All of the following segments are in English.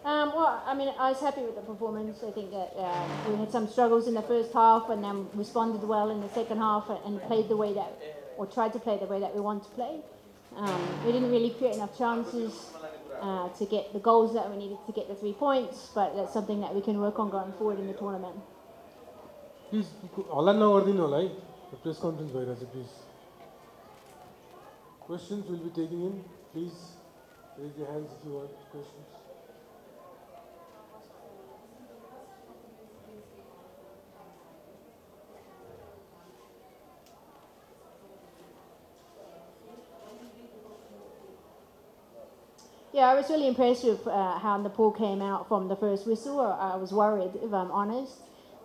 Well, I mean, I was happy with the performance. I think that we had some struggles in the first half and then responded well in the second half and played the way that, or tried to play the way that we want to play. We didn't really create enough chances to get the goals that we needed to get the 3 points, but that's something that we can work on going forward in the tournament. Please, हल्ला नगरिदिनु होला है press conference भइरहेछ please Questions will be taken in. Please raise your hands if you want questions. Yeah, I was really impressed with how Nepal came out from the first whistle. I was worried, if I'm honest.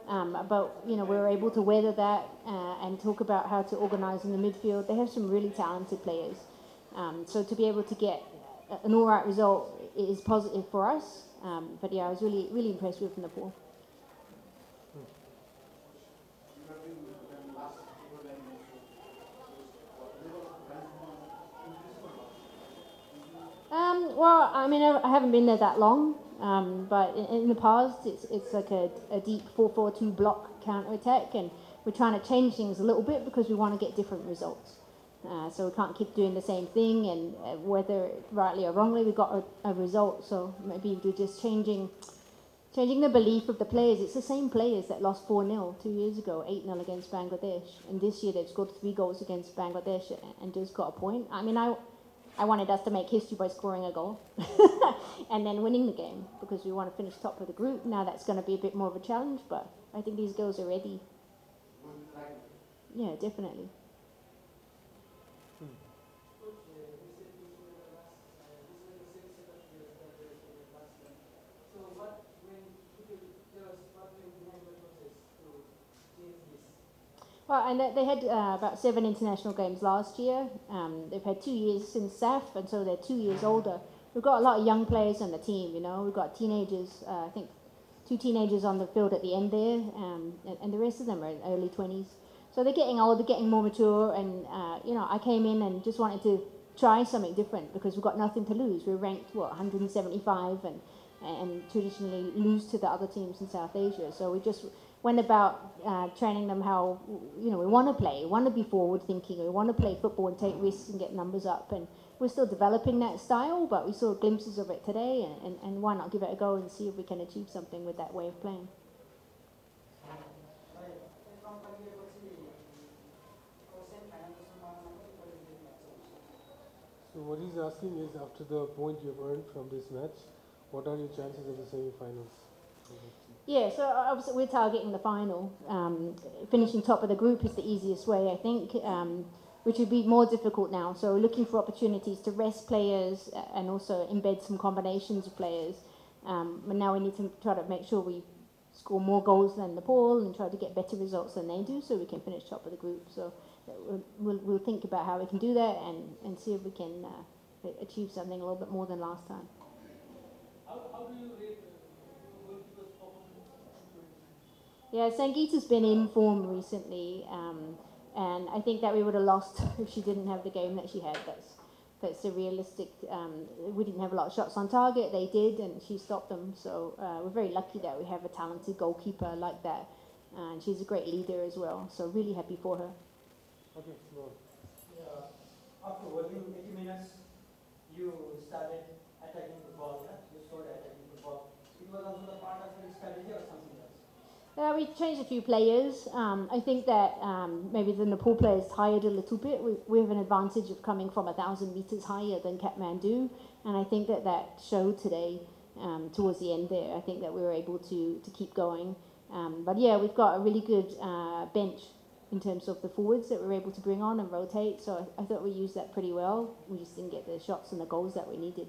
But, we were able to weather that and talk about how to organise in the midfield. They have some really talented players. So to be able to get an all right result is positive for us. But yeah, I was really, really impressed with Nepal. Well, I mean, I haven't been there that long, but in the past, it's like a deep 4-4-2 block counter-attack, and we're trying to change things a little bit because we want to get different results. So we can't keep doing the same thing, and whether rightly or wrongly, we got a result. So maybe we're just changing the belief of the players. It's the same players that lost 4-0 2 years ago, 8-0 against Bangladesh, and this year they've scored 3 goals against Bangladesh and just got a point. I mean, I wanted us to make history by scoring a goal and then winning the game because we want to finish top of the group. Now that's going to be a bit more of a challenge, but I think these girls are ready. Yeah, definitely. Well, and they had about 7 international games last year. They've had 2 years since SAFF, and so they're 2 years older. We've got a lot of young players on the team, We've got teenagers, I think 2 teenagers on the field at the end there, and the rest of them are in early 20s. So they're getting older, getting more mature, and, I came in and just wanted to try something different because we've got nothing to lose. We're ranked, 175, and traditionally lose to the other teams in South Asia. So we just went about training them how, we want to play, we want to be forward thinking, we want to play football and take risks and get numbers up. And we're still developing that style, but we saw glimpses of it today, and why not give it a go and see if we can achieve something with that way of playing. So what he's asking is, after the point you've earned from this match, what are your chances of the semi-finals? Yeah, so obviously we're targeting the final. Finishing top of the group is the easiest way, I think, which would be more difficult now. So we're looking for opportunities to rest players and also embed some combinations of players. But now we need to try to make sure we score more goals than Nepal and try to get better results than they do so we can finish top of the group. So we'll think about how we can do that and see if we can achieve something a little bit more than last time. How do you rate goalkeeper's performance? Yeah, Sangeeta's been in form recently, and I think that we would have lost if she didn't have the game that she had. That's a realistic. We didn't have a lot of shots on target. They did, and she stopped them. So we're very lucky that we have a talented goalkeeper like that, and she's a great leader as well. So really happy for her. Okay, go on. After working 80 minutes, you started attacking the ball. Yeah? You started attacking the ball. It was also the part of your strategy or something else? We changed a few players. I think that maybe the Nepal players tired a little bit. We have an advantage of coming from 1,000 meters higher than Kathmandu, and I think that showed today towards the end there. I think that we were able to keep going. But yeah, we've got a really good bench in terms of the forwards that we're able to bring on and rotate. So I thought we used that pretty well. We just didn't get the shots and the goals that we needed.